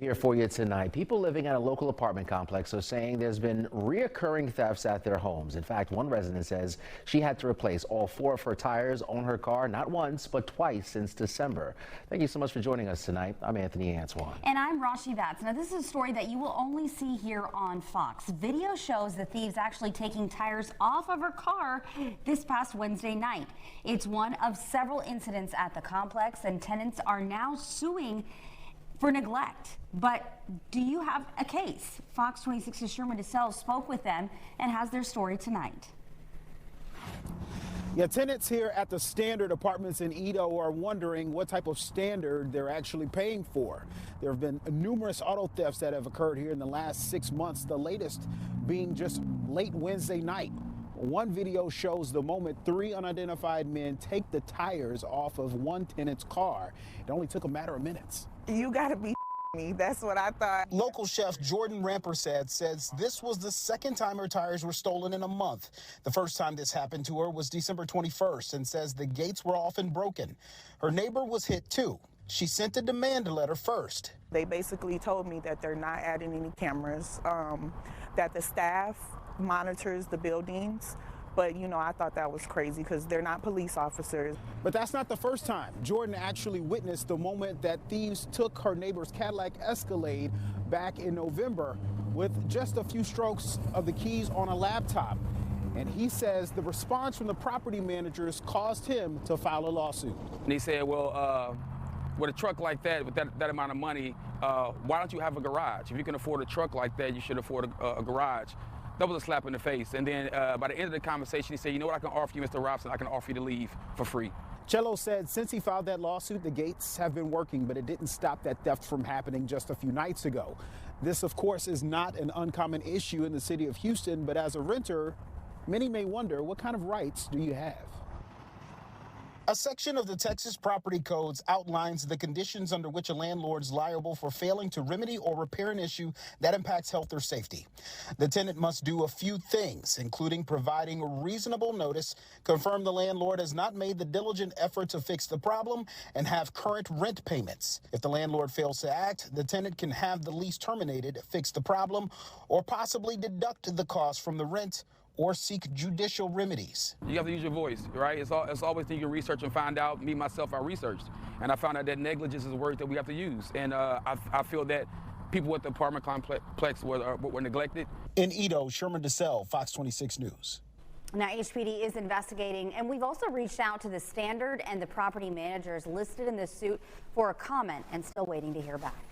Here for you tonight, people living at a local apartment complex are saying there's been reoccurring thefts at their homes. In fact, one resident says she had to replace all 4 of her tires on her car, not once, but twice since December. Thank you so much for joining us tonight. I'm Anthony Antoine. And I'm Rashi Batts. Now, this is a story that you will only see here on Fox. Video shows the thieves actually taking tires off of her car this past Wednesday night. It's one of several incidents at the complex, and tenants are now suing for neglect. But do you have a case? Fox 26's Sherman DeSalle spoke with them and has their story tonight. Yeah, tenants here at the Standard Apartments in EaDo are wondering what type of standard they're actually paying for. There have been numerous auto thefts that have occurred here in the last 6 months, the latest being just late Wednesday night. One video shows the moment 3 unidentified men take the tires off of one tenant's car. It only took a matter of minutes. You gotta be me. That's what I thought. Local chef Jordan Rampersad says this was the second time her tires were stolen in a month. The first time this happened to her was December 21st and says the gates were often broken. Her neighbor was hit too. She sent a demand letter first. They basically told me that they're not adding any cameras, that the staff monitors the buildings. But, you know, I thought that was crazy because they're not police officers. But that's not the first time. Jordan actually witnessed the moment that thieves took her neighbor's Cadillac Escalade back in November with just a few strokes of the keys on a laptop. And he says the response from the property managers caused him to file a lawsuit. And he said, well, with a truck like that, with that amount of money, why don't you have a garage? If you can afford a truck like that, you should afford a garage. That was a slap in the face. And then by the end of the conversation, he said, you know what I can offer you, Mr. Robson? I can offer you to leave for free. Cello said since he filed that lawsuit, the gates have been working, but it didn't stop that theft from happening just a few nights ago. This, of course, is not an uncommon issue in the city of Houston, but as a renter, many may wonder, what kind of rights do you have? A section of the Texas Property Codes outlines the conditions under which a landlord is liable for failing to remedy or repair an issue that impacts health or safety. The tenant must do a few things, including providing reasonable notice, confirm the landlord has not made the diligent effort to fix the problem, and have current rent payments. If the landlord fails to act, the tenant can have the lease terminated, fix the problem, or possibly deduct the cost from the rent or seek judicial remedies. You have to use your voice, right? It's always thing you can research and find out. Me, myself, I researched. And I found out that negligence is a word that we have to use. And I feel that people at the apartment complex were neglected. In EaDo, Sherman DeSalle, Fox 26 News. Now, HPD is investigating, and we've also reached out to the Standard and the property managers listed in this suit for a comment and still waiting to hear back.